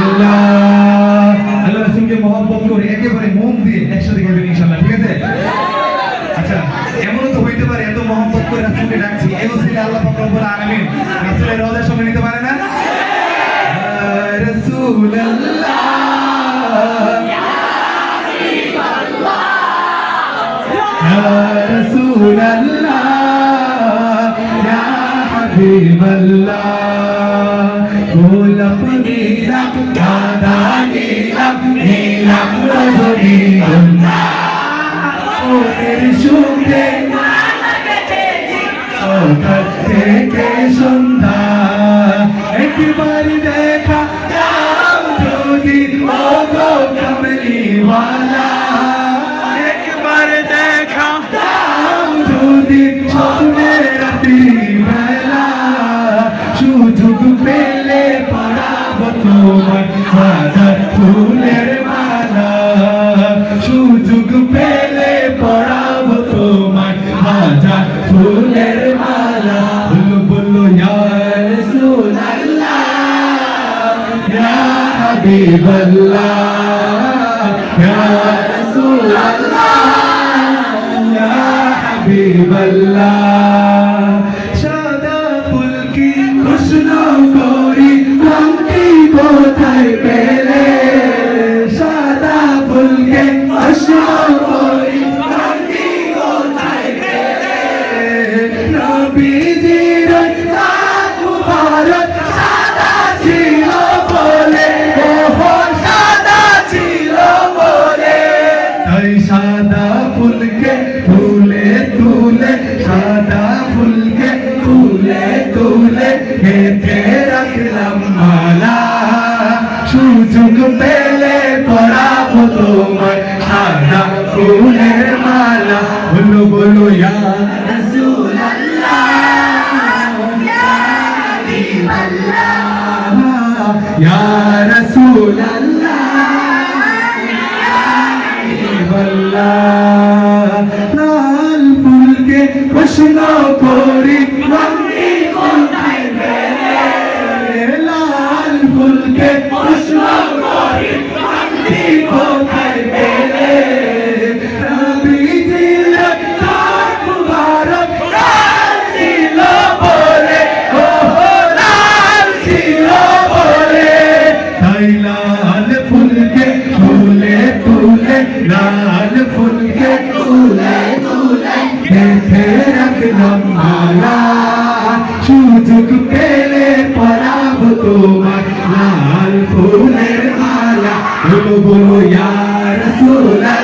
আল্লাহ রাসূলকে মহব্বত করে একেবারে মন দিয়ে একসাথে গাইবেন ইনশাআল্লাহ, ঠিক আছে? আচ্ছা, এমনও তো হইতে পারে এত মহব্বত করে রাসূলকে ডাকছি, এই ওসিলা আল্লাহ পাক রব্বুল আলামিন রাসূলের রওজার সময় নিতে পারে না? রাসূলুল্লাহ রাসূলুল্লাহ ইয়া হাবিবাল্লাহ গোলাপ নীলাম গাঁদা নীলাম নীলাম রজনী গন্ধা ওদের সুখে সকাল থেকে সন্ধ্যা একবার দেখা দাও যদি ও গো কামলিওয়ালা একবার দেখা দাও যদি স্বপ্নের রাত্রি বেলা সুযোগ পেলে পড়াবো তোমার হাজার ফুলের মালা সুযোগ পেলে পড়াবো তোমার হাজার ফুলের মালা বলো বলো ইয়া রাসূলুল্লাহ ইয়া হাবিবাল্লাহ ইয়া রাসূলুল্লাহ ইয়া হাবিবাল্লাহ সাদা ফুল কি খুশবু করি রঙটি কোথায় পেলে সাদা ফুলকে খুশবু করি রঙটি কোথায় পেলে নবীজির রাত মুবারক সাদা ছিল বলে ওহো সাদা ছিল বলে তাই সাদা ফুলকে তুলে তুলে সাদা ফুলকে তুলে তুলে গেঁথে রাখলাম মালা সুযোগ পেলে পড়াবো তোমার সাদা ফুলের মালা বলো বলো ইয়া রাসূলুল্লাহ ইয়া হাবিবাল্লাহ ইয়া রাসূলুল্লাহ ইয়া হাবিবাল্লাহ লাল ফুলকে প্রশ্ন করি রঙটি কোথায় পেলে লাল ফুলকে প্রশ্ন করি রঙটি কোথায় পেলে নবীজির রাত মুবারক লাল ছিল বলে ওহো লাল ছিল বলে তাই লাল ফুলকে তুলে তুলে লাল ফুলকে তুলে তুলে গেঁথে রাখলাম মালা সুযোগ পেলে পরাবো তোমার লাল ফুলের মালা বলো বলো ইয়া রাসূলুল্লাহ